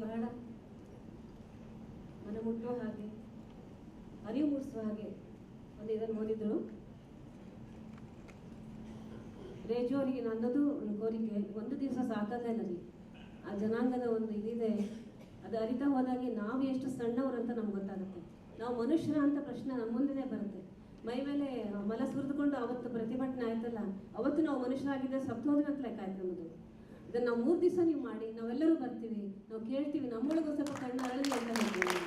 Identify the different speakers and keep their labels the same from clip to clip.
Speaker 1: ಬಹಳ ಮನ ಮುಟ್ಟುವ ಹಾಗೆ, ಅರಿವು ಮೂಡಿಸುವ ಹಾಗೆ ಒಂದು ಇದನ್ನು ಓದಿದ್ರು. ರೇಜು ಅವರಿಗೆ ನನ್ನದು ಒಂದು ಕೋರಿಕೆ, ಒಂದು ದಿವಸ ಸಾಕಾಗಲ್ಲ ಆ ಜನಾಂಗದ ಒಂದು ಇದಿದೆ, ಅದು ಅರಿತಾ ಹೋದಾಗೆ ನಾವು ಎಷ್ಟು ಸಣ್ಣವರು ಅಂತ ನಮ್ಗೆ ಗೊತ್ತಾಗುತ್ತೆ. ನಾವು ಮನುಷ್ಯರ ಅಂತ ಪ್ರಶ್ನೆ ನಮ್ಮ ಮುಂದೆನೇ ಬರುತ್ತೆ. ಮೈ ಮೇಲೆ ಮಲ ಸುರಿದುಕೊಂಡು ಅವತ್ತು ಪ್ರತಿಭಟನೆ ಆಯ್ತಲ್ಲ, ಅವತ್ತು ನಾವು ಮನುಷ್ಯರಾಗಿದ್ದರೆ ಸತ್ತು ಹೋದ್ವಿ ಅಂತ ಲೆಕ್ಕ ಆಯ್ತು ನಮ್ಮದು. ಇದನ್ನು ನಾವು 3 ದಿವಸ ನೀವು ಮಾಡಿ, ನಾವೆಲ್ಲರೂ ಬರ್ತೀವಿ, ನಾವು ಕೇಳ್ತೀವಿ, ನಮ್ಮೊಳಗೂ ಸ್ವಲ್ಪ ಕಣ್ಣು ಅರಳಿ ಅಂತ ಹೇಳ್ತೀವಿ.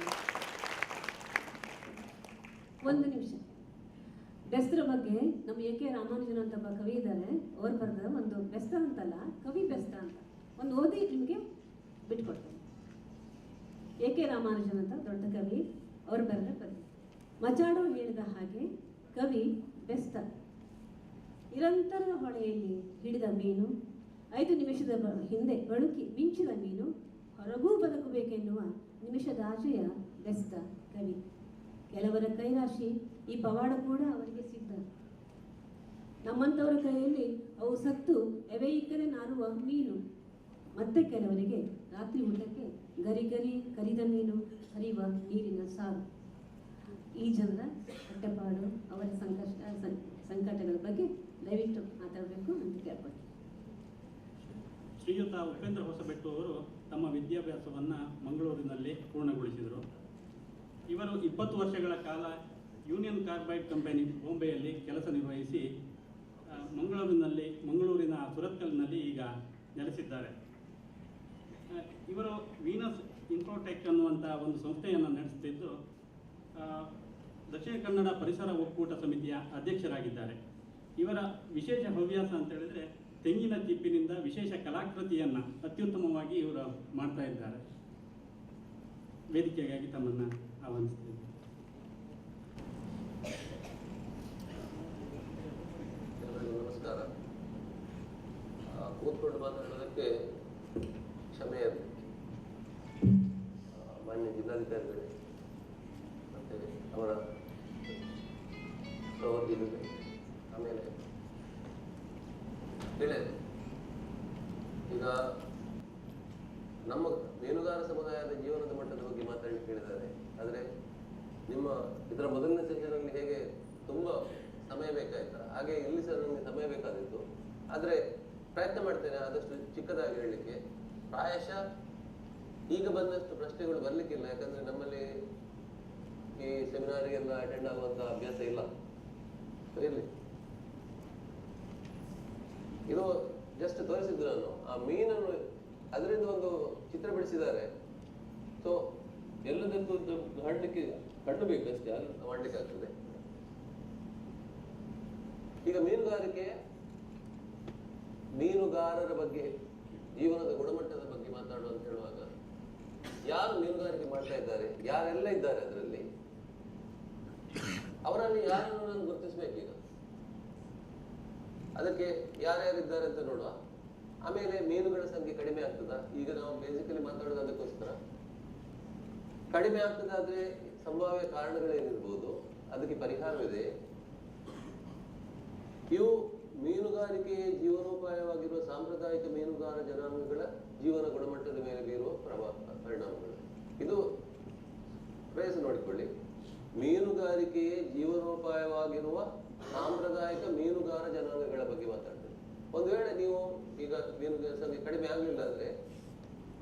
Speaker 1: 1 ನಿಮಿಷ ಬೆಸ್ತರ ಬಗ್ಗೆ ನಮ್ಮ ಎ ಕೆ ರಾಮಾನುಜನ್ ಅಂತ ಒಬ್ಬ ಕವಿ ಇದ್ದಾರೆ, ಅವ್ರು ಬರೆದ ಒಂದು ಬೆಸ್ತ ಅಂತಲ್ಲ, ಕವಿ ಬೆಸ್ತ ಅಂತ ಒಂದು ಓದಿ ನಿಮಗೆ ಬಿಟ್ಕೊಡ್ತಾರೆ. ಎ ಕೆ ರಾಮಾನುಜನ್ ಅಂತ ದೊಡ್ಡ ಕವಿ, ಅವ್ರು ಬರೆದ ಪದ್ಯ. ಮಜಾಡೋ ಹೇಳಿದ ಹಾಗೆ ಕವಿ ಬೆಸ್ತ. ನಿರಂತರ ಹೊಳೆಯಲ್ಲಿ ಹಿಡಿದ ಮೀನು, 5 ನಿಮಿಷದ ಹಿಂದೆ ಬಳುಕಿ ಮಿಂಚಿದ ಮೀನು, ಹೊರಗೂ ಬದುಕಬೇಕೆನ್ನುವ ನಿಮಿಷದಾಚೆಯ ಬೆಸ್ತ ಕವಿ. ಕೆಲವರ ಕೈರಾಶಿ ಈ ಪವಾಡ ಕೂಡ ಅವರಿಗೆ ಸಿದ್ಧ. ನಮ್ಮಂಥವರ ಕೈಯಲ್ಲಿ ಅವು ಸತ್ತು ಎವೆಯಿಕ್ಕನೆ ನಾರುವ ಮೀನು. ಮತ್ತೆ ಕೆಲವರಿಗೆ ರಾತ್ರಿ ಊಟಕ್ಕೆ ಗರಿ ಗರಿ ಕರಿದ ಮೀನು, ಹರಿಯುವ ನೀರಿನ ಸಾರು. ಈ ಜನರ ಹೊಟ್ಟೆಪಾಡು, ಅವರ ಸಂಕಟಗಳ ಬಗ್ಗೆ ದಯವಿಟ್ಟು ಮಾತಾಡಬೇಕು ಅಂತ ಕೇಳ್ಕೊಳ್ತೀನಿ.
Speaker 2: ಶ್ರೀಯುತ ಉಪೇಂದ್ರ ಹೊಸಬೆಟ್ಟು ಅವರು ತಮ್ಮ ವಿದ್ಯಾಭ್ಯಾಸವನ್ನು ಮಂಗಳೂರಿನಲ್ಲಿ ಪೂರ್ಣಗೊಳಿಸಿದರು. ಇವರು 20 ವರ್ಷಗಳ ಕಾಲ ಯೂನಿಯನ್ ಕಾರ್ಬೈಡ್ ಕಂಪನಿ ಬಾಂಬೆಯಲ್ಲಿ ಕೆಲಸ ನಿರ್ವಹಿಸಿ ಮಂಗಳೂರಿನ ಸುರತ್ಕಲ್ನಲ್ಲಿ ಈಗ ನೆಲೆಸಿದ್ದಾರೆ. ಇವರು ವೀನಸ್ ಇನ್ಫೋಟೆಕ್ ಅನ್ನುವಂಥ ಒಂದು ಸಂಸ್ಥೆಯನ್ನು ನಡೆಸುತ್ತಿದ್ದು ದಕ್ಷಿಣ ಕನ್ನಡ ಪರಿಸರ ಒಕ್ಕೂಟ ಸಮಿತಿಯ ಅಧ್ಯಕ್ಷರಾಗಿದ್ದಾರೆ. ಇವರ ವಿಶೇಷ ಹವ್ಯಾಸ ಅಂತ ಹೇಳಿದರೆ ತೆಂಗಿನ ಚಿಪ್ಪಿನಿಂದ ವಿಶೇಷ ಕಲಾಕೃತಿಯನ್ನು ಅತ್ಯುತ್ತಮವಾಗಿ ಇವರು ಮಾಡ್ತಾ ಇದ್ದಾರೆ. ವೇದಿಕೆಗಾಗಿ ತಮ್ಮನ್ನು ಆಹ್ವಾನಿಸ್ತೀವಿ.
Speaker 3: ನಮಸ್ಕಾರ. ಕೂತ್ಕೊಂಡು ಮಾತಾಡೋದಕ್ಕೆ ಕ್ಷಮೆ ಇರಲಿ. ಮಾನ್ಯ ಜಿಲ್ಲಾಧಿಕಾರಿಗಳೇ ಮತ್ತು ಅವರ ಸಹೋದ್ಯೋಗಿಗಳು, ಆಮೇಲೆ ಹೇಳಿದೆ ಈಗ ನಮ್ಮ ಮೀನುಗಾರ ಸಮುದಾಯದ ಜೀವನದ ಮಟ್ಟದ ಬಗ್ಗೆ ಮಾತಾಡಲಿಕ್ಕೆ ಹೇಳಿದ್ದಾರೆ. ಆದರೆ ನಿಮ್ಮ ಇದರ ಮೊದಲನೇ ಸೆಷನಲ್ಲಿ ಹೇಗೆ ತುಂಬ ಸಮಯ ಬೇಕಾಯ್ತಾ, ಹಾಗೆ ಇಲ್ಲಿ ಸಹ ನನಗೆ ಸಮಯ ಬೇಕಾದಿತ್ತು. ಆದರೆ ಪ್ರಯತ್ನ ಮಾಡ್ತೇನೆ ಆದಷ್ಟು ಚಿಕ್ಕದಾಗಿ ಹೇಳಲಿಕ್ಕೆ. ಪ್ರಾಯಶಃ ಈಗ ಬಂದಷ್ಟು ಪ್ರಶ್ನೆಗಳು ಬರಲಿಕ್ಕಿಲ್ಲ, ಯಾಕಂದರೆ ನಮ್ಮಲ್ಲಿ ಈ ಸೆಮಿನಾರಿಗೆಲ್ಲ ಅಟೆಂಡ್ ಆಗುವಂಥ ಅಭ್ಯಾಸ ಇಲ್ಲ. ಇರಲಿ, ಇದು ಜಸ್ಟ್ ತೋರಿಸಿದ್ದು ನಾನು ಆ ಮೀನನ್ನು, ಅದರಿಂದ ಒಂದು ಚಿತ್ರ ಬಿಡಿಸಿದ್ದಾರೆ. ಸೊ ಎಲ್ಲದಕ್ಕೂ ಹಾಡಲಿಕ್ಕೆ ಕಣ್ಣು ಬೇಕಷ್ಟೇ, ಅಲ್ಲಿ ಮಾಡಲಿಕ್ಕೆ ಆಗ್ತದೆ. ಈಗ ಮೀನುಗಾರರ ಬಗ್ಗೆ, ಜೀವನದ ಗುಣಮಟ್ಟದ ಬಗ್ಗೆ ಮಾತಾಡುವ ಅಂತ ಹೇಳುವಾಗ, ಯಾರು ಮೀನುಗಾರಿಕೆ ಮಾಡ್ತಾ ಇದ್ದಾರೆ, ಯಾರೆಲ್ಲ ಇದ್ದಾರೆ ಅದರಲ್ಲಿ, ಅವರಲ್ಲಿ ಯಾರನ್ನು ನಾನು ಗುರುತಿಸ್ಬೇಕೀಗ. ಅದಕ್ಕೆ ಯಾರ್ಯಾರಿದ್ದಾರೆ ಅಂತ ನೋಡುವ. ಆಮೇಲೆ ಮೀನುಗಳ ಸಂಖ್ಯೆ ಕಡಿಮೆ ಆಗ್ತದ, ಈಗ ನಾವು ಬೇಸಿಕಲಿ ಮಾತಾಡೋದು ಅದಕ್ಕೋಸ್ಕರ. ಕಡಿಮೆ ಆಗ್ತದಾದ್ರೆ ಸಂಭಾವ್ಯ ಕಾರಣಗಳೇನಿರ್ಬೋದು, ಅದಕ್ಕೆ ಪರಿಹಾರವಿದೆ. ಇವು ಮೀನುಗಾರಿಕೆಯ ಜೀವನೋಪಾಯವಾಗಿರುವ ಸಾಂಪ್ರದಾಯಿಕ ಮೀನುಗಾರ ಜನಾಂಗಗಳ ಜೀವನ ಗುಣಮಟ್ಟದ ಮೇಲೆ ಬೀರುವ ಪರಿಣಾಮಗಳು. ಇದು ಪ್ರಯತ್ನ ನೋಡಿಕೊಳ್ಳಿ. ಮೀನುಗಾರಿಕೆಯ ಜೀವನೋಪಾಯವಾಗಿರುವ ಸಾಂಪ್ರದಾಯಿಕ ಮೀನುಗಾರ ಜನಾಂಗಗಳ ಬಗ್ಗೆ ಮಾತಾಡ್ತೀವಿ. ಒಂದು ವೇಳೆ ನೀವು ಈಗ ಮೀನುಗಾರ ಸಂಖ್ಯೆ ಕಡಿಮೆ ಆಗಲಿಲ್ಲ ಅಂದರೆ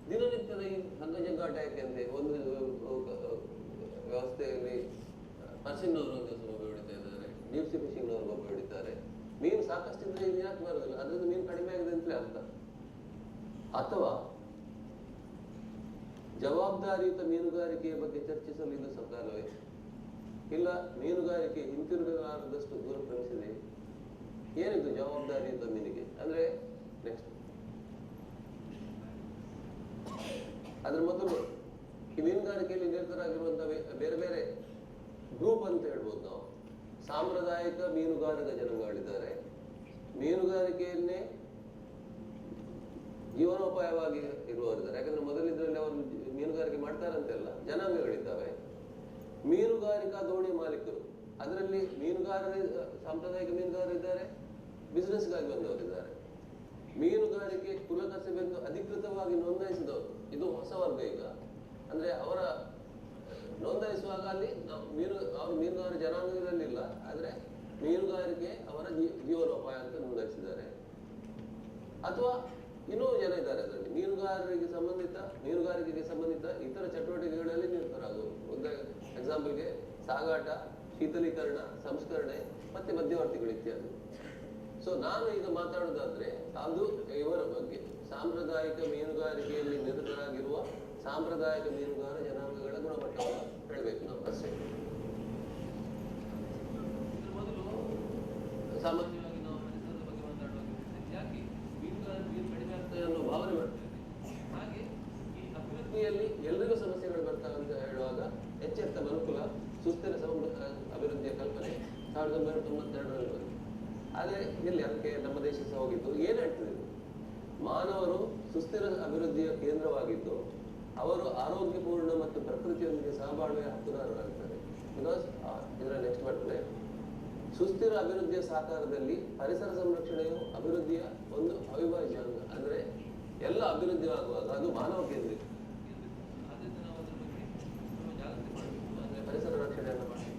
Speaker 3: ದಿನನಿತ್ಯದ ಈ ಸಂಘಜಂಗಾಟ ಯಾಕೆಂದ್ರೆ ಒಂದು ವ್ಯವಸ್ಥೆಯಲ್ಲಿ ಪರ್ಸಿನ್ನವರು ಒಂದು ದಿವಸ ಒಬ್ಬ ಹಿಡಿತಾ ಇದ್ದಾರೆ, ಡೀಪ್ ಸಿ ಫಿಶಿಂಗ್ನವರು ಒಬ್ಬ ಹಿಡಿತಾರೆ. ಮೀನು ಸಾಕಷ್ಟಿದ್ರೆ ಇದು ಯಾಕೆ ಬರೋದಿಲ್ಲ, ಅದರಿಂದ ಮೀನು ಕಡಿಮೆ ಆಗಿದೆ ಅಂತಲೇ ಅರ್ಥ. ಅಥವಾ ಜವಾಬ್ದಾರಿಯುತ ಮೀನುಗಾರಿಕೆಯ ಬಗ್ಗೆ ಚರ್ಚಿಸಲು ಇದು ಸಕಾಲವೇ? ಇಲ್ಲ, ಮೀನುಗಾರಿಕೆ ಹಿಂತಿರುಗಲಾರದಷ್ಟು ದೂರ ಕ್ರಮಿಸಿದೆ. ಏನಿದು ಜವಾಬ್ದಾರಿಯುತ ಮೀನಿಗೆ ಅಂದ್ರೆ? ನೆಕ್ಸ್ಟ್, ಅದ್ರ ಮೊದಲು ಈ ಮೀನುಗಾರಿಕೆಯಲ್ಲಿ ನಿರತರಾಗಿರುವಂತಹ ಬೇರೆ ಬೇರೆ ಗ್ರೂಪ್ ಅಂತ ಹೇಳ್ಬೋದು ನಾವು. ಸಾಂಪ್ರದಾಯಿಕ ಮೀನುಗಾರರ ಜನಾಂಗಗಳಿದ್ದಾರೆ, ಮೀನುಗಾರಿಕೆಯನ್ನೇ ಜೀವನೋಪಾಯವಾಗಿ ಇರುವವರಿದ್ದಾರೆ. ಯಾಕಂದ್ರೆ ಮೊದಲಿದ್ರಲ್ಲಿ ಅವರು ಮೀನುಗಾರಿಕೆ ಮಾಡ್ತಾರಂತೆಲ್ಲ ಜನಾಂಗಗಳಿದ್ದಾವೆ. ಮೀನುಗಾರಿಕಾ ದೋಣಿ ಮಾಲೀಕರು, ಅದರಲ್ಲಿ ಸಾಂಪ್ರದಾಯಿಕ ಮೀನುಗಾರರಿದ್ದಾರೆ, ಬಿಸ್ನೆಸ್ಗಾಗಿ ಬಂದವರಿದ್ದಾರೆ. ಮೀನುಗಾರಿಕೆ ಕುಲಕಸಬೆಂದು ಅಧಿಕೃತವಾಗಿ ನೋಂದಾಯಿಸಿದವರು. ಇದು ಹೊಸ ವರ್ಗ ಈಗ. ಅಂದ್ರೆ ಅವರ ನೋಂದಾಯಿಸುವಾಗ ಅಲ್ಲಿ ಅವರು ಮೀನುಗಾರ ಜನಾಂಗದಲ್ಲಿಲ್ಲ, ಆದರೆ ಮೀನುಗಾರಿಕೆ ಅವರ ಜೀವನೋಪಾಯ ಅಂತ ನೋಂದಾಯಿಸಿದ್ದಾರೆ. ಅಥವಾ ಇನ್ನೂ ಜನ ಇದ್ದಾರೆ ಅದರಲ್ಲಿ ಮೀನುಗಾರಿಕೆಗೆ ಸಂಬಂಧಿತ ಇತರ ಚಟುವಟಿಕೆಗಳಲ್ಲಿ ನಿರತರಾಗುವರು. ಒಂದು ಎಕ್ಸಾಂಪಲ್ಗೆ ಸಾಗಾಟ, ಶೀತಲೀಕರಣ, ಸಂಸ್ಕರಣೆ ಮತ್ತೆ ಮಧ್ಯವರ್ತಿಗಳು ಇತ್ಯಾದಿ. ಸೊ ನಾನು ಈಗ ಮಾತಾಡೋದಾದ್ರೆ ಅದು ಇವರ ಬಗ್ಗೆ ಸಾಂಪ್ರದಾಯಿಕ ಮೀನುಗಾರಿಕೆಯಲ್ಲಿ ನಿರತರಾಗಿರುವ ಸಾಂಪ್ರದಾಯಿಕ ಮೀನುಗಾರ ಜನಾಂಗಗಳ ಗುಣಮಟ್ಟವನ್ನು ಹೇಳಬೇಕು ನಾವು ಅಷ್ಟೇ. ಮೊದಲು ಸಾಮಾನ್ಯವಾಗಿ ನಾವು ಪರಿಸರದ ಬಗ್ಗೆ ಮಾತಾಡುವಾಗ ಯಾಕೆ ಮೀನು ಕಡಿಮೆ ಆಗ್ತದೆ ಅನ್ನೋ ಭಾವನೆ ಮಾಡ್ತೇವೆ. ಹಾಗೆ ಈ ಅಭಿವೃದ್ಧಿಯಲ್ಲಿ ಎಲ್ಲರಿಗೂ ಸಮಸ್ಯೆಗಳು ಬರ್ತಾವೆ ಅಂತ ಹೇಳುವಾಗ ಎಚ್ಚೆತ್ತ ಮನುಕುಲ ಸುಸ್ಥಿರ ಅಭಿವೃದ್ಧಿಯ ಕಲ್ಪನೆ 1992ರಲ್ಲಿ ಬಂತು. ಆದರೆ ಇಲ್ಲಿ ಅದಕ್ಕೆ ನಮ್ಮ ದೇಶ ಸಹ ಹೋಗಿದ್ದು. ಏನು ಹೇಳ್ತದೆ, ಮಾನವರು ಸುಸ್ಥಿರ ಅಭಿವೃದ್ಧಿಯ ಕೇಂದ್ರವಾಗಿದ್ದು ಅವರು ಆರೋಗ್ಯಪೂರ್ಣ ಮತ್ತು ಪ್ರಕೃತಿಯೊಂದಿಗೆ ಸಹಬಾಳ್ವೆಯ ಹಕ್ಕುದಾರರಾಗ್ತಾರೆ. ಬಿಕಾಸ್ ಇದರ ನೆಕ್ಸ್ಟ್ ಬರ್ತದೆ, ಸುಸ್ಥಿರ ಅಭಿವೃದ್ಧಿಯ ಸಾಕಾರದಲ್ಲಿ ಪರಿಸರ ಸಂರಕ್ಷಣೆಯು ಅಭಿವೃದ್ಧಿಯ ಒಂದು ಅವಿಭಾಜ್ಯ ಅಂಗ. ಅಂದರೆ ಎಲ್ಲ ಅಭಿವೃದ್ಧಿ ಆಗುವಾಗ ಅದು ಮಾನವ ಕೇಂದ್ರಿತ. ಆದ್ರಿಂದ ನಾವು ಅದರ ಬಗ್ಗೆ ಜಾಗೃತಿ ಮಾಡಬೇಕು. ಅಂದರೆ ಪರಿಸರ ರಕ್ಷಣೆಯನ್ನು ಮಾಡಬೇಕು.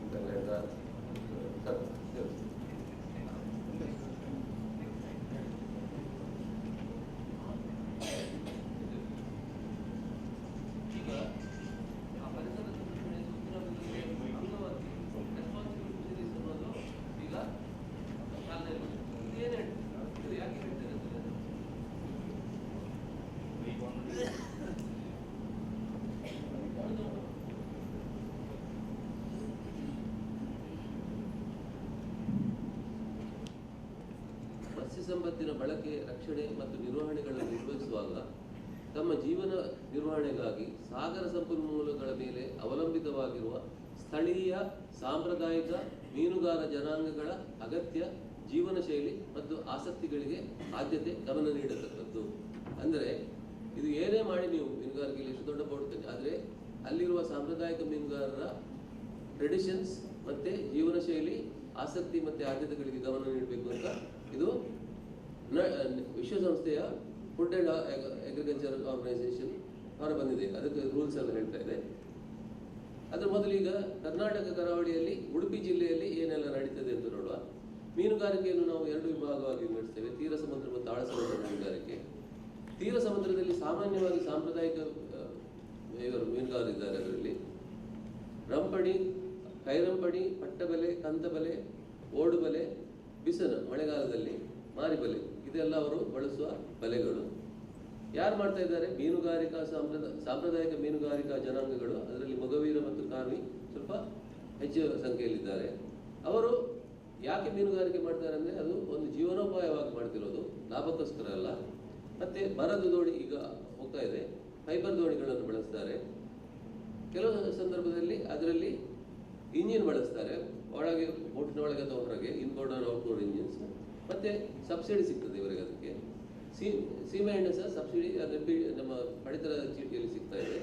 Speaker 3: ಸಂಪತ್ತಿನ ಬಳಕೆ, ರಕ್ಷಣೆ ಮತ್ತು ನಿರ್ವಹಣೆಗಳನ್ನು ನಿರ್ವಹಿಸುವಾಗ ತಮ್ಮ ಜೀವನ ನಿರ್ವಹಣೆಗಾಗಿ ಸಾಗರ ಸಂಪನ್ಮೂಲಗಳ ಮೇಲೆ ಅವಲಂಬಿತವಾಗಿರುವ ಸ್ಥಳೀಯ ಸಾಂಪ್ರದಾಯಿಕ ಮೀನುಗಾರ ಜನಾಂಗಗಳ ಅಗತ್ಯ ಜೀವನ ಶೈಲಿ ಮತ್ತು ಆಸಕ್ತಿಗಳಿಗೆ ಆದ್ಯತೆ ಗಮನ ನೀಡತಕ್ಕದ್ದು. ಅಂದರೆ ಇದು ಏನೇ ಮಾಡಿ ನೀವು ಮೀನುಗಾರಿಕೆಯಲ್ಲಿ ಎಷ್ಟು ದೊಡ್ಡ ಬೋಡುತ್ತೇನೆ, ಆದರೆ ಅಲ್ಲಿರುವ ಸಾಂಪ್ರದಾಯಿಕ ಮೀನುಗಾರರ ಟ್ರೆಡಿಷನ್ಸ್ ಮತ್ತೆ ಜೀವನ ಶೈಲಿ, ಆಸಕ್ತಿ ಮತ್ತೆ ಆದ್ಯತೆಗಳಿಗೆ ಗಮನ ನೀಡಬೇಕು ಅಂತ ಇದು ವಿಶ್ವಸಂಸ್ಥೆಯ ಫುಡ್ ಅಂಡ್ ಅಗ್ರಿಕಲ್ಚರ್ ಆರ್ಗನೈಸೇಷನ್ ಹೊರ ಬಂದಿದೆ. ಅದಕ್ಕೆ ರೂಲ್ಸ್ ಎಲ್ಲ ಹೇಳ್ತಾ ಇದೆ. ಅದರ ಮೊದಲೀಗ ಕರ್ನಾಟಕ ಕರಾವಳಿಯಲ್ಲಿ ಉಡುಪಿ ಜಿಲ್ಲೆಯಲ್ಲಿ ಏನೆಲ್ಲ ನಡೀತದೆ ಅಂತ ನೋಡುವ. ಮೀನುಗಾರಿಕೆಯನ್ನು ನಾವು ಎರಡು ವಿಭಾಗವಾಗಿ ನಡೆಸ್ತೇವೆ, ತೀರ ಸಮುದ್ರ ಮತ್ತು ಆಳ ಸಮುದ್ರ ಮೀನುಗಾರಿಕೆ. ತೀರ ಸಮುದ್ರದಲ್ಲಿ ಸಾಮಾನ್ಯವಾಗಿ ಸಾಂಪ್ರದಾಯಿಕ ಇವರು ಮೀನುಗಾರರಿದ್ದಾರೆ. ಅದರಲ್ಲಿ ರಂಪಣಿ, ಕೈರಂಪಣಿ, ಪಟ್ಟಬಲೆ, ಕಂತಬಲೆ, ಓಡುಬಲೆ, ಬಿಸನ ಮಳೆಗಾಲದಲ್ಲಿ ಮಾರಿಬಲೆ, ಇದೆಲ್ಲ ಅವರು ಬಳಸುವ ಬಲೆಗಳು. ಯಾರು ಮಾಡ್ತಾ ಇದ್ದಾರೆ? ಮೀನುಗಾರಿಕಾ ಸಾಂಪ್ರದಾಯಿಕ ಮೀನುಗಾರಿಕಾ ಜನಾಂಗಗಳು. ಅದರಲ್ಲಿ ಮೊಗವೀರ ಮತ್ತು ಕಾರ್ವಿ ಸ್ವಲ್ಪ ಹೆಚ್ಚು ಸಂಖ್ಯೆಯಲ್ಲಿದ್ದಾರೆ. ಅವರು ಯಾಕೆ ಮೀನುಗಾರಿಕೆ ಮಾಡ್ತಾರೆ ಅಂದರೆ ಅದು ಒಂದು ಜೀವನೋಪಾಯವಾಗಿ ಮಾಡ್ತಿರೋದು, ಲಾಭಕ್ಕೋಸ್ಕರ ಅಲ್ಲ. ಮತ್ತೆ ಮರದ ದೋಣಿ ಈಗ ಹೋಗ್ತಾ ಇದೆ, ಫೈಬರ್ ದೋಣಿಗಳನ್ನು ಬಳಸ್ತಾರೆ. ಕೆಲವು ಸಂದರ್ಭದಲ್ಲಿ ಅದರಲ್ಲಿ ಇಂಜಿನ್ ಬಳಸ್ತಾರೆ, ಒಳಗೆ ಬೋಟಿನ ಒಳಗೆ ಅಥವಾ ಹೊರಗೆ, ಇನ್ಬೋರ್ಡ್ ಆರ್ ಔಟ್ಬೋರ್ಡ್ ಇಂಜಿನ್ಸ್. ಮತ್ತೆ ಸಬ್ಸಿಡಿ ಸಿಗ್ತದೆ ಇವರಿಗೆ. ಅದಕ್ಕೆ ಸೀಮೆ ಎಣ್ಣೆ ಸಹ ಸಬ್ಸಿಡಿ ನಮ್ಮ ಪಡಿತರ ಚೀಟಿಯಲ್ಲಿ ಸಿಗ್ತಾ ಇದೆ.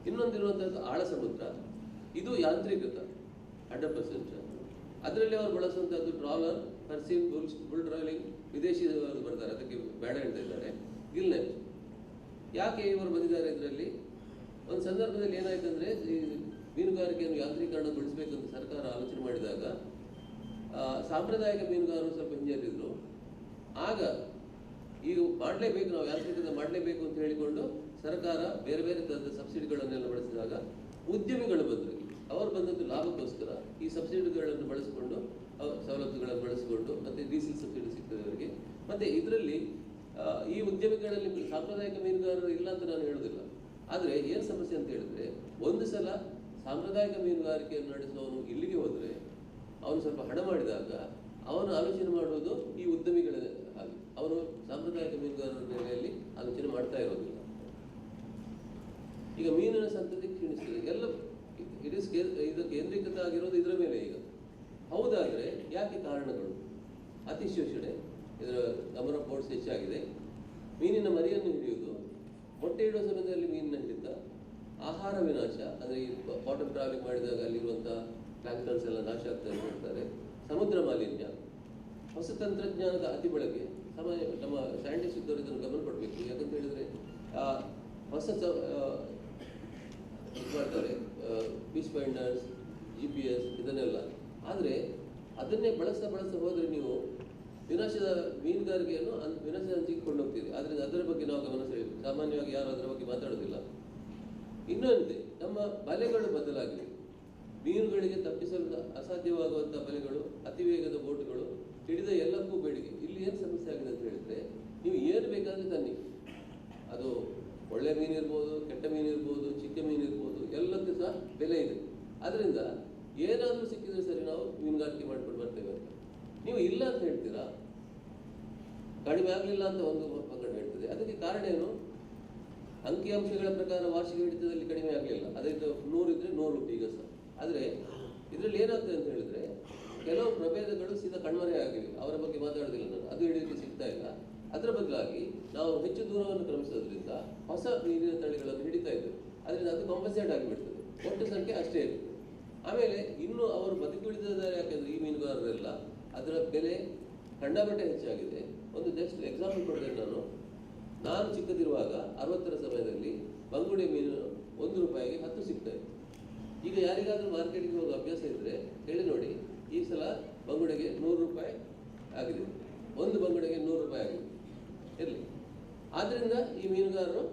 Speaker 3: ಇನ್ನೊಂದಿರುವಂಥದ್ದು ಆಳ ಸಮುದ್ರ. ಇದು ಯಾಂತ್ರಿಕೃತ 100%. ಅದರಲ್ಲಿ ಅವರು ಬಳಸುವಂಥದ್ದು ಟ್ರಾಲರ್, ಪರ್ಸೀನ್, ಬುಲ್ ಟ್ರಾಲಿಂಗ್. ವಿದೇಶಿಯವರು ಬರ್ತಾರೆ, ಅದಕ್ಕೆ ಬೇಡ ಹೇಳ್ತಾ ಇದ್ದಾರೆ. ಗಿಲ್ನೆಟ್. ಯಾಕೆ ಇವರು ಬಂದಿದ್ದಾರೆ ಇದರಲ್ಲಿ? ಒಂದು ಸಂದರ್ಭದಲ್ಲಿ ಏನಾಯ್ತು ಅಂದರೆ, ಈ ಮೀನುಗಾರಿಕೆಯನ್ನು ಯಾಂತ್ರೀಕರಣಗೊಳಿಸಬೇಕಂತ ಸರ್ಕಾರ ಆಲೋಚನೆ ಮಾಡಿದಾಗ ಸಾಂಪ್ರದಾಯಿಕ ಮೀನುಗಾರರು ಸ್ವಲ್ಪ ಹಿಂಜರಿದ್ರು. ಆಗ ಈಗ ಮಾಡಲೇಬೇಕು, ನಾವು ಯಾಂತ್ರಿಕತೆ ಮಾಡಲೇಬೇಕು ಅಂತ ಹೇಳಿಕೊಂಡು ಸರ್ಕಾರ ಬೇರೆ ಬೇರೆ ಥರದ ಸಬ್ಸಿಡಿಗಳನ್ನೆಲ್ಲ ಬಳಸಿದಾಗ ಉದ್ಯಮಿಗಳು ಬಂದರು. ಅವರು ಬಂದದ್ದು ಲಾಭಕ್ಕೋಸ್ಕರ. ಈ ಸಬ್ಸಿಡಿಗಳನ್ನು ಬಳಸಿಕೊಂಡು, ಸವಲತ್ತುಗಳನ್ನು ಬಳಸಿಕೊಂಡು, ಮತ್ತು ಡೀಸೆಲ್ ಸಬ್ಸಿಡಿ ಸಿಗ್ತದೆ ಅವರಿಗೆ. ಮತ್ತು ಇದರಲ್ಲಿ ಈ ಉದ್ಯಮಿಗಳಲ್ಲಿ ಸಾಂಪ್ರದಾಯಿಕ ಮೀನುಗಾರರು ಇಲ್ಲ ಅಂತ ನಾನು ಹೇಳೋದಿಲ್ಲ. ಆದರೆ ಏನು ಸಮಸ್ಯೆ ಅಂತ ಹೇಳಿದ್ರೆ, ಒಂದು ಸಲ ಸಾಂಪ್ರದಾಯಿಕ ಮೀನುಗಾರಿಕೆಯನ್ನು ನಡೆಸುವವನು ಇಲ್ಲಿಗೆ ಹೋದರೆ ಅವನು ಸ್ವಲ್ಪ ಹಣ ಮಾಡಿದಾಗ ಅವನು ಆಲೋಚನೆ ಮಾಡುವುದು ಈ ಉದ್ಯಮಿಗಳ ಹಾಗೆ. ಅವನು ಸಾಂಪ್ರದಾಯಿಕ ಮೀನುಗಾರರ ನೆಲೆಯಲ್ಲಿ ಆಲೋಚನೆ ಮಾಡ್ತಾ ಇರೋದಿಲ್ಲ. ಈಗ ಮೀನಿನ ಸಂತತಿ ಕ್ಷೀಣಿಸ್ತದೆ. ಎಲ್ಲ ಇದು ಕೇಂದ್ರೀಕೃತ ಆಗಿರೋದು ಇದರ ಮೇಲೆ. ಈಗ ಹೌದಾದರೆ ಯಾಕೆ ಕಾರಣಗಳು? ಅತಿಶೋಷಣೆ, ಇದರ ನಂಬರ್ ಆಫ್ ಬೋಟ್ಸ್ ಹೆಚ್ಚಾಗಿದೆ. ಮೀನಿನ ಮರಿಯನ್ನು ಹಿಡಿಯುವುದು, ಮೊಟ್ಟೆ ಇಡುವ ಸಮಯದಲ್ಲಿ ಮೀನಿನ ಹಿಡಿತ, ಆಹಾರ ವಿನಾಶ, ಅಂದರೆ ಈ ಬಾಟಮ್ ಟ್ರಾವೆಲಿಂಗ್ ಮಾಡಿದಾಗ ಅಲ್ಲಿರುವಂಥ ಪ್ಲಾಂಕ್ಟನ್ಸ್ ಎಲ್ಲ ನಾಶ ಆಗ್ತಾ ಇರ್ತಾರೆ. ಸಮುದ್ರ ಮಾಲಿನ್ಯ, ಹೊಸ ತಂತ್ರಜ್ಞಾನದ ಅತಿ ಬಳಕೆ ಸಮಯ ನಮ್ಮ ಸೈಂಟಿಸ್ಟ್ ಇದ್ದವರು ಇದನ್ನು ಗಮನ ಕೊಡಬೇಕು. ಯಾಕಂತ ಹೇಳಿದರೆ ಹೊಸ ಮಾಡ್ತಾರೆ ಫಿಶ್ ಫೈಂಡರ್ಸ್, GPS ಇದನ್ನೆಲ್ಲ. ಆದರೆ ಅದನ್ನೇ ಬಳಸ್ತಾ ಹೋದರೆ ನೀವು ವಿನಾಶದ ಮೀನುಗಾರಿಕೆಯನ್ನು ವಿನಾಶದ ಹಂಚಿಗೆ ಕೊಂಡೋಗ್ತೀರಿ. ಆದರೆ ಅದರ ಬಗ್ಗೆ ನಾವು ಗಮನ ಸೆಳೆಯಬೇಕು. ಸಾಮಾನ್ಯವಾಗಿ ಯಾರು ಅದರ ಬಗ್ಗೆ ಮಾತಾಡೋದಿಲ್ಲ. ಇನ್ನೊಂದೇ, ನಮ್ಮ ಬಲೆಗಳು ಬದಲಾಗಿವೆ. ಮೀನುಗಳಿಗೆ ತಪ್ಪಿಸಲು ಅಸಾಧ್ಯವಾಗುವಂಥ ಬಲೆಗಳು, ಅತಿ ವೇಗದ ಬೋಟುಗಳು, ಹಿಡಿದ ಎಲ್ಲಕ್ಕೂ ಬೇಡಿಕೆ. ಇಲ್ಲಿ ಏನು ಸಮಸ್ಯೆ ಆಗಿದೆ ಅಂತ ಹೇಳಿದ್ರೆ, ನೀವು ಏನು ಬೇಕಾದರೆ ತನ್ನಿ, ಅದು ಒಳ್ಳೆ ಮೀನು ಇರ್ಬೋದು, ಕೆಟ್ಟ ಮೀನು ಇರ್ಬೋದು, ಚಿಕ್ಕ ಮೀನು ಇರ್ಬೋದು, ಎಲ್ಲಕ್ಕೂ ಸಹ ಬೆಲೆ ಇದೆ. ಅದರಿಂದ ಏನಾದರೂ ಸಿಕ್ಕಿದ್ರೆ ಸರಿ ನಾವು ಮೀನುಗಾರಿಕೆ ಮಾಡ್ಕೊಂಡು ಬರ್ತೇವೆ ಅಂತ. ನೀವು ಇಲ್ಲ ಅಂತ ಹೇಳ್ತೀರಾ, ಕಡಿಮೆ ಆಗಲಿಲ್ಲ ಅಂತ ಒಂದು ಪಂಗಡ ಹೇಳ್ತದೆ. ಅದಕ್ಕೆ ಕಾರಣ ಏನು? ಅಂಕಿಅಂಶಗಳ ಪ್ರಕಾರ ವಾರ್ಷಿಕ ಹಿಡಿತದಲ್ಲಿ ಕಡಿಮೆ ಆಗಲಿಲ್ಲ. ಅದರಿಂದ 100 ಇದ್ರೆ 100 ಉಂಟು ಈಗ ಸಹ. ಆದರೆ ಇದರಲ್ಲಿ ಏನಾಗ್ತದೆ ಅಂತ ಹೇಳಿದ್ರೆ, ಕೆಲವು ಪ್ರಭೇದಗಳು ಸೀದಾ ಕಣ್ಮರೆ ಆಗಿವೆ. ಅವರ ಬಗ್ಗೆ ಮಾತಾಡೋದಿಲ್ಲ ನಾನು, ಅದು ಹಿಡಿಯೋಕ್ಕೆ ಸಿಗ್ತಾ ಇಲ್ಲ. ಅದರ ಬದಲಾಗಿ ನಾವು ಹೆಚ್ಚು ದೂರವನ್ನು ಕ್ರಮಿಸೋದ್ರಿಂದ ಹೊಸ ಮೀನಿನ ತಳಿಗಳನ್ನು ಹಿಡಿತಾ ಇದ್ದೇವೆ. ಅದರಿಂದ ಅದು ಕಾಂಪನ್ಸೇಟ್ ಆಗಿಬಿಡ್ತದೆ. ಒಟ್ಟು ಸಂಖ್ಯೆ ಅಷ್ಟೇ ಇರ್ತದೆ. ಆಮೇಲೆ ಇನ್ನು ಅವರು ಬದುಕುಳಿದಿದ್ದಾರೆ. ಯಾಕೆಂದರೆ ಈ ಮೀನುಗಾರರೆಲ್ಲ ಅದರ ಬೆಲೆ ಕಂಡಾಪಟ್ಟೆ ಹೆಚ್ಚಾಗಿದೆ. ಒಂದು ಜಸ್ಟ್ ಎಕ್ಸಾಂಪಲ್ ಕೊಡ್ತೇನೆ. ನಾನು ಚಿಕ್ಕದಿರುವಾಗ 60ರ ಸಮಯದಲ್ಲಿ ಬಂಗುಡೆ ಮೀನು 1 ರೂಪಾಯಿಗೆ 10 ಸಿಗ್ತಾ ಇತ್ತು. ಈಗ ಯಾರಿಗಾದ್ರೂ ಮಾರ್ಕೆಟ್ಗೆ ಹೋಗೋ ಅಭ್ಯಾಸ ಇದ್ದರೆ ಹೇಳಿ ನೋಡಿ, ಈ ಸಲ ಬಂಗುಡೆಗೆ 100 ರೂಪಾಯಿ ಆಗಿದೆ. ಒಂದು ಬಂಗುಡೆಗೆ 100 ರೂಪಾಯಿ ಆಗಿದೆ. ಇರಲಿ. ಆದ್ದರಿಂದ ಈ ಮೀನುಗಾರರು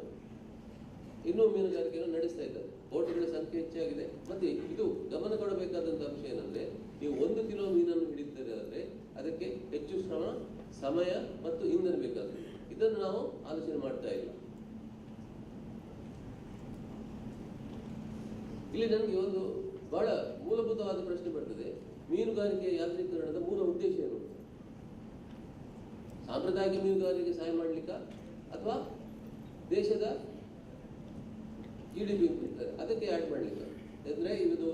Speaker 3: ಇನ್ನೂ ಮೀನುಗಾರಿಕೆಯನ್ನು ನಡೆಸ್ತಾ ಇದ್ದಾರೆ. ಬೋಟುಗಳ ಸಂಖ್ಯೆ ಹೆಚ್ಚಾಗಿದೆ. ಮತ್ತು ಇದು ಗಮನ ಕೊಡಬೇಕಾದಂಥ ಅಂಶ ಏನಂದರೆ, ನೀವು 1 ಕಿಲೋ ಮೀನನ್ನು ಹಿಡಿತೀರಿ ಆದರೆ ಅದಕ್ಕೆ ಹೆಚ್ಚು ಶ್ರಮ, ಸಮಯ ಮತ್ತು ಇಂಧನ ಬೇಕಾಗ್ತದೆ. ಇದನ್ನು ನಾವು ಆಲೋಚನೆ ಮಾಡ್ತಾ ಇಲ್ಲ. ಇಲ್ಲಿ ನನಗೆ ಒಂದು ಬಹಳ ಮೂಲಭೂತವಾದ ಪ್ರಶ್ನೆ ಬರ್ತದೆ. ಮೀನುಗಾರಿಕೆಯ ಯಾಂತ್ರೀಕರಣದ ಮೂಲ ಉದ್ದೇಶ ಏನು? ಸಾಂಪ್ರದಾಯಿಕ ಮೀನುಗಾರಿಕೆಗೆ ಸಹಾಯ ಮಾಡಲಿಕ್ಕ ಅಥವಾ ದೇಶದ GDP ಇರ್ತಾರೆ ಅದಕ್ಕೆ ಆ್ಯಡ್ ಮಾಡಲಿಕ್ಕೆ? ಅಂದರೆ ಇದು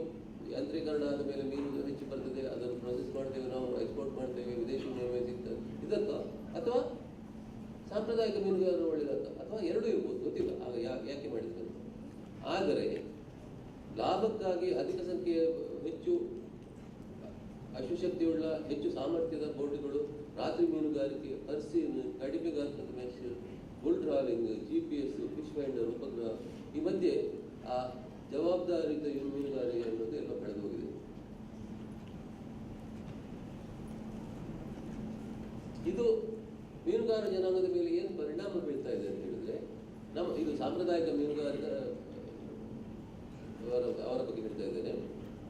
Speaker 3: ಯಾಂತ್ರೀಕರಣ ಆದ ಮೇಲೆ ಮೀನು ಹೆಚ್ಚು ಬರ್ತದೆ, ಅದನ್ನು ಪ್ರೊಸೆಸ್ ಮಾಡ್ತೇವೆ, ನಾವು ಎಕ್ಸ್ಪೋರ್ಟ್ ಮಾಡ್ತೇವೆ, ವಿದೇಶಿ ವಿನಿಮಯ ಸಿಗ್ತದೆ, ಇದಕ್ಕ? ಅಥವಾ ಸಾಂಪ್ರದಾಯಿಕ ಮೀನುಗಾರರು ಒಳ್ಳೆಯದಕ್ಕ? ಅಥವಾ ಎರಡೂ ಇರ್ಬೋದು, ಗೊತ್ತಿಲ್ಲ. ಆಗ ಯಾಕೆ ಮಾಡಿದ್ರು? ಆದರೆ ಲಾಭಕ್ಕಾಗಿ ಅಧಿಕ ಸಂಖ್ಯೆಯ ಹೆಚ್ಚು ಅಶ್ವಶಕ್ತಿಯುಳ್ಳ ಹೆಚ್ಚು ಸಾಮರ್ಥ್ಯದ ಬೋಟುಗಳು, ರಾತ್ರಿ ಮೀನುಗಾರಿಕೆ, ಅರ್ಸಿನ್, ಕಡಿಮೆ ಗಾತ್ರದ mesh, bull trawling, GPS, fish finder, ಉಪಗ್ರಹ, ಈ ಮಧ್ಯೆ ಆ ಜವಾಬ್ದಾರಿತ ಮೀನುಗಾರಿಕೆ ಅನ್ನೋದು ಎಲ್ಲ ಕಳೆದು ಹೋಗಿದೆ. ಇದು ಮೀನುಗಾರ ಜನಾಂಗದ ಮೇಲೆ ಏನು ಪರಿಣಾಮ ಬೀಳ್ತಾ ಇದೆ ಅಂತ ಹೇಳಿದ್ರೆ, ಇದು ಸಾಂಪ್ರದಾಯಿಕ ಮೀನುಗಾರಿಕರ ಅವರ ಬಗ್ಗೆ ಹೇಳ್ತಾ ಇದ್ದೇನೆ.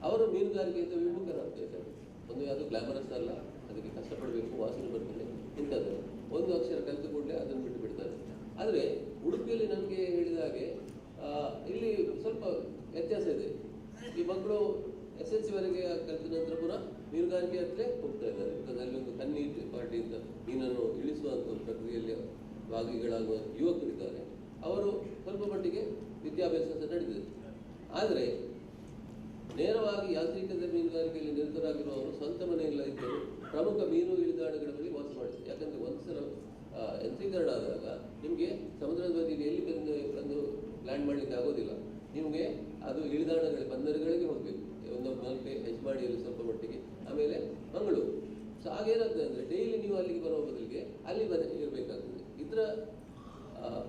Speaker 3: ಅವರು ಮೀನುಗಾರಿಕೆಯಿಂದ ವಿಮುಖರಾಗ್ತಾ ಇದ್ದಾರೆ. ಒಂದು ಯಾವುದು ಗ್ಲಾಮರಸ್ ಅಲ್ಲ, ಅದಕ್ಕೆ ಕಷ್ಟಪಡಬೇಕು, ವಾಸನೆ ಬರ್ತದೆ, ಇಂಥದ್ದು ಒಂದು ಅಕ್ಷರ ಕಲಿತು ಕೂಡಲೇ ಅದನ್ನು ಬಿಟ್ಟು ಬಿಡ್ತಾರೆ. ಆದರೆ ಉಡುಪಿಯಲ್ಲಿ ನನಗೆ ಹೇಳಿದ ಹಾಗೆ ಇಲ್ಲಿ ಸ್ವಲ್ಪ ವ್ಯತ್ಯಾಸ ಇದೆ. ಈ ಮಕ್ಕಳು SSLC ವರೆಗೆ ಕಲಿತ ನಂತರ ಪುನಃ ಮೀನುಗಾರಿಕೆ ಹತ್ತಲೇ ಹೋಗ್ತಾ ಇದ್ದಾರೆ. ಅಲ್ಲಿ ಒಂದು ಕನ್ನೀಟ್ ಪಾರ್ಟಿಯಿಂದ ಮೀನನ್ನು ಇಳಿಸುವಂಥ ಪ್ರಕ್ರಿಯೆಯಲ್ಲಿ ಭಾಗಿಗಳಾಗುವ ಯುವಕರಿದ್ದಾರೆ. ಅವರು ಸ್ವಲ್ಪ ಮಟ್ಟಿಗೆ ವಿದ್ಯಾಭ್ಯಾಸ ನಡೆದಿದೆ. ಆದರೆ ನೇರವಾಗಿ ಯಾಂತ್ರಿಕದ ಮೀನುಗಾರಿಕೆಯಲ್ಲಿ ನಿರತರಾಗಿರುವವರು ಸ್ವಂತ ಮನೆಯಲ್ಲ ಇದ್ದರು ಪ್ರಮುಖ ಮೀನು ಇಳಿದಾಣಗಳ ಬಳಿ ವಾಸ ಮಾಡಿದ್ರು. ಯಾಕಂದರೆ ಒಂದ್ಸಲ ಯಂತ್ರೀಕರಣ ಆದಾಗ ನಿಮಗೆ ಸಮುದ್ರದ ಬದಿಯಲ್ಲಿ ಎಲ್ಲಿ ಬಂದು ಲ್ಯಾಂಡ್ ಮಾಡಲಿಕ್ಕೆ ಆಗೋದಿಲ್ಲ. ನಿಮಗೆ ಅದು ಇಳಿದಾಣಗಳ ಬಂದರುಗಳಿಗೆ ಹೋಗಬೇಕು. ಒಂದು ಮಲ್ಪೆ, ಹೆಜ್ಮಾಡಿಯಲ್ಲಿ ಸ್ವಲ್ಪ ಮಟ್ಟಿಗೆ, ಆಮೇಲೆ ಮಂಗಳೂರು. ಸೊ ಆಗೇನಾಗ್ತದೆ ಅಂದರೆ ಡೈಲಿ ನೀವು ಅಲ್ಲಿಗೆ ಬರುವ ಬದಲಿಗೆ ಅಲ್ಲಿ ಇರಬೇಕಾಗ್ತದೆ. ಇದರ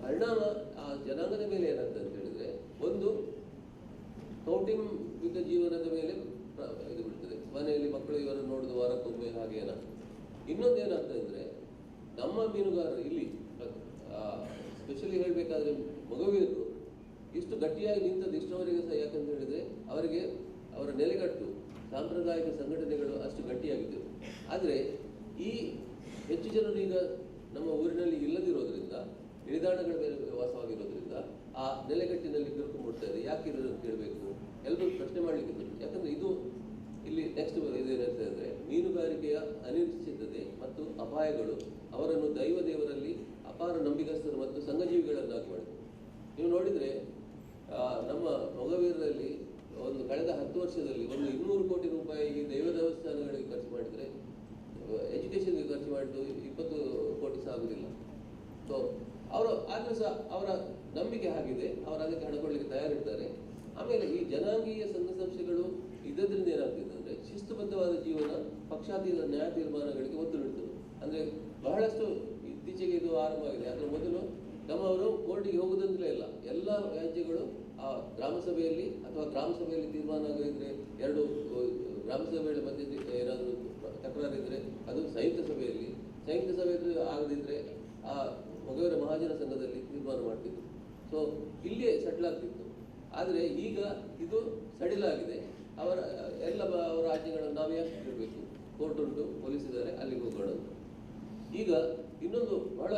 Speaker 3: ಪರಿಣಾಮ ಆ ಜನಾಂಗದ ಮೇಲೆ ಏನಾಗ್ತದೆ ಅಂತ ಹೇಳಿದ್ರೆ, ಒಂದು ಕೌಟುಂಬಿಕ ಜೀವನದ ಮೇಲೆ ಇದು ಬಿಡ್ತದೆ. ಮನೆಯಲ್ಲಿ ಮಕ್ಕಳು ಇವರನ್ನು ನೋಡೋದು ವಾರಕ್ಕೊಮ್ಮೆ ಹಾಗೆ ಏನಾಗ್ತದೆ. ಇನ್ನೊಂದು ಏನಾಗ್ತದೆ ಅಂದರೆ, ನಮ್ಮ ಮೀನುಗಾರರು ಇಲ್ಲಿ ಸ್ಪೆಷಲಿ ಹೇಳಬೇಕಾದ್ರೆ ಮೊಗವೀರರು ಇಷ್ಟು ಗಟ್ಟಿಯಾಗಿ ನಿಂತದ್ದು ಇಷ್ಟವರೆಗೆ ಸಹ. ಯಾಕಂತ ಹೇಳಿದರೆ ಅವರಿಗೆ ಅವರ ನೆಲೆಗಟ್ಟು ಸಾಂಪ್ರದಾಯಿಕ ಸಂಘಟನೆಗಳು ಅಷ್ಟು ಗಟ್ಟಿಯಾಗಿದ್ದವು. ಆದರೆ ಈ ಹೆಚ್ಚು ಜನರು ಈಗ ನಮ್ಮ ಊರಿನಲ್ಲಿ ಇಲ್ಲದಿರೋದ್ರಿಂದ, ಇಳಿದಾಣಗಳ ಮೇಲೆ ವಾಸವಾಗಿರೋದ್ರಿಂದ ಆ ನೆಲೆಗಟ್ಟಿನಲ್ಲಿ ಕಿರುಕೊಂಡ್ಬಿಡ್ತಾ ಇದೆ. ಯಾಕೆ ಇರೋದು ಕೇಳಬೇಕು, ಎಲ್ಲರೂ ಪ್ರಶ್ನೆ ಮಾಡಲಿಕ್ಕೆ. ಯಾಕಂದರೆ ಇದು ಇಲ್ಲಿ ನೆಕ್ಸ್ಟ್ ಇದೇನಿರ್ತದೆ ಅಂದರೆ, ಮೀನುಗಾರಿಕೆಯ ಅನಿಶ್ಚಿತತೆ ಮತ್ತು ಅಪಾಯಗಳು ಅವರನ್ನು ದೈವದೇವರಲ್ಲಿ ಅಪಾರ ನಂಬಿಕಸ್ಥರು ಮತ್ತು ಸಂಘಜೀವಿಗಳನ್ನಾಗಿ ಮಾಡಿದೆ. ನೀವು ನೋಡಿದರೆ ನಮ್ಮ ಮೊಗವೀರರಲ್ಲಿ ಒಂದು ಕಳೆದ 10 ವರ್ಷದಲ್ಲಿ ಒಂದು 200 ಕೋಟಿ ರೂಪಾಯಿ ದೈವ ದೇವಸ್ಥಾನಗಳಿಗೆ ಖರ್ಚು ಮಾಡಿದರೆ, ಎಜುಕೇಷನ್ಗೆ ಖರ್ಚು ಮಾಡಿದ್ದು 20 ಕೋಟಿ ಸಹ ಆಗುವುದಿಲ್ಲ. ಸೊ ಅವರು ಆದರೂ ಸಹ ಅವರ ನಂಬಿಕೆ ಆಗಿದೆ, ಅವರು ಅದಕ್ಕೆ ಹಣ ಕೊಡಲಿಕ್ಕೆ ತಯಾರಿರ್ತಾರೆ. ಆಮೇಲೆ ಈ ಜನಾಂಗೀಯ ಸಂಘ ಸಂಸ್ಥೆಗಳು ಇದರಿಂದ ಏನಾಗ್ತಿದೆ ಅಂದರೆ, ಶಿಸ್ತುಬದ್ಧವಾದ ಜೀವನ, ಪಕ್ಷಾತೀತ ನ್ಯಾಯ ತೀರ್ಮಾನಗಳಿಗೆ ಒತ್ತು ನೀಡ್ತದೆ. ಅಂದರೆ ಬಹಳಷ್ಟು ಇತ್ತೀಚೆಗೆ ಇದು ಆರಂಭವಾಗಿದೆ. ಅದರ ಮೊದಲು ನಮ್ಮವರು ಕೋರ್ಟಿಗೆ ಹೋಗುದಂತಲೇ ಇಲ್ಲ. ಎಲ್ಲ ವ್ಯಾಜ್ಯಗಳು ಆ ಗ್ರಾಮ ಸಭೆಯಲ್ಲಿ ಅಥವಾ ಗ್ರಾಮ ಸಭೆಯಲ್ಲಿ ತೀರ್ಮಾನ ಆಗಿದ್ರೆ, ಎರಡು ಗ್ರಾಮ ಸಭೆಯಲ್ಲಿ ಬಂದಿದ್ದು ಏನಾದರೂ ತಕರಾರಿದ್ರೆ ಅದು ಸಂಯುಕ್ತ ಸಭೆಯಲ್ಲಿ, ಸಂಯುಕ್ತ ಸಭೆಯಲ್ಲಿ ಆಗದಿದ್ದರೆ ಆ ಮೊಗವೀರ ಮಹಾಜನ ಸಂಘದಲ್ಲಿ ತೀರ್ಮಾನ ಮಾಡ್ತಿದ್ರು. ಸೊ ಇಲ್ಲೇ ಸೆಟ್ಲ್ ಆಗ್ತಿತ್ತು. ಆದರೆ ಈಗ ಇದು ಸಡಿಲಾಗಿದೆ. ಅವರ ಅವರ ಆಜ್ಞೆಗಳನ್ನು ನಾವು ಯಾಕೆ ಇರಬೇಕು? ಕೋರ್ಟ್ ಉಂಟು, ಪೊಲೀಸ್ ಇದ್ದಾರೆ, ಅಲ್ಲಿಗೆ ಹೋಗೋಣ ಅಂತ. ಈಗ ಇನ್ನೊಂದು ಬಹಳ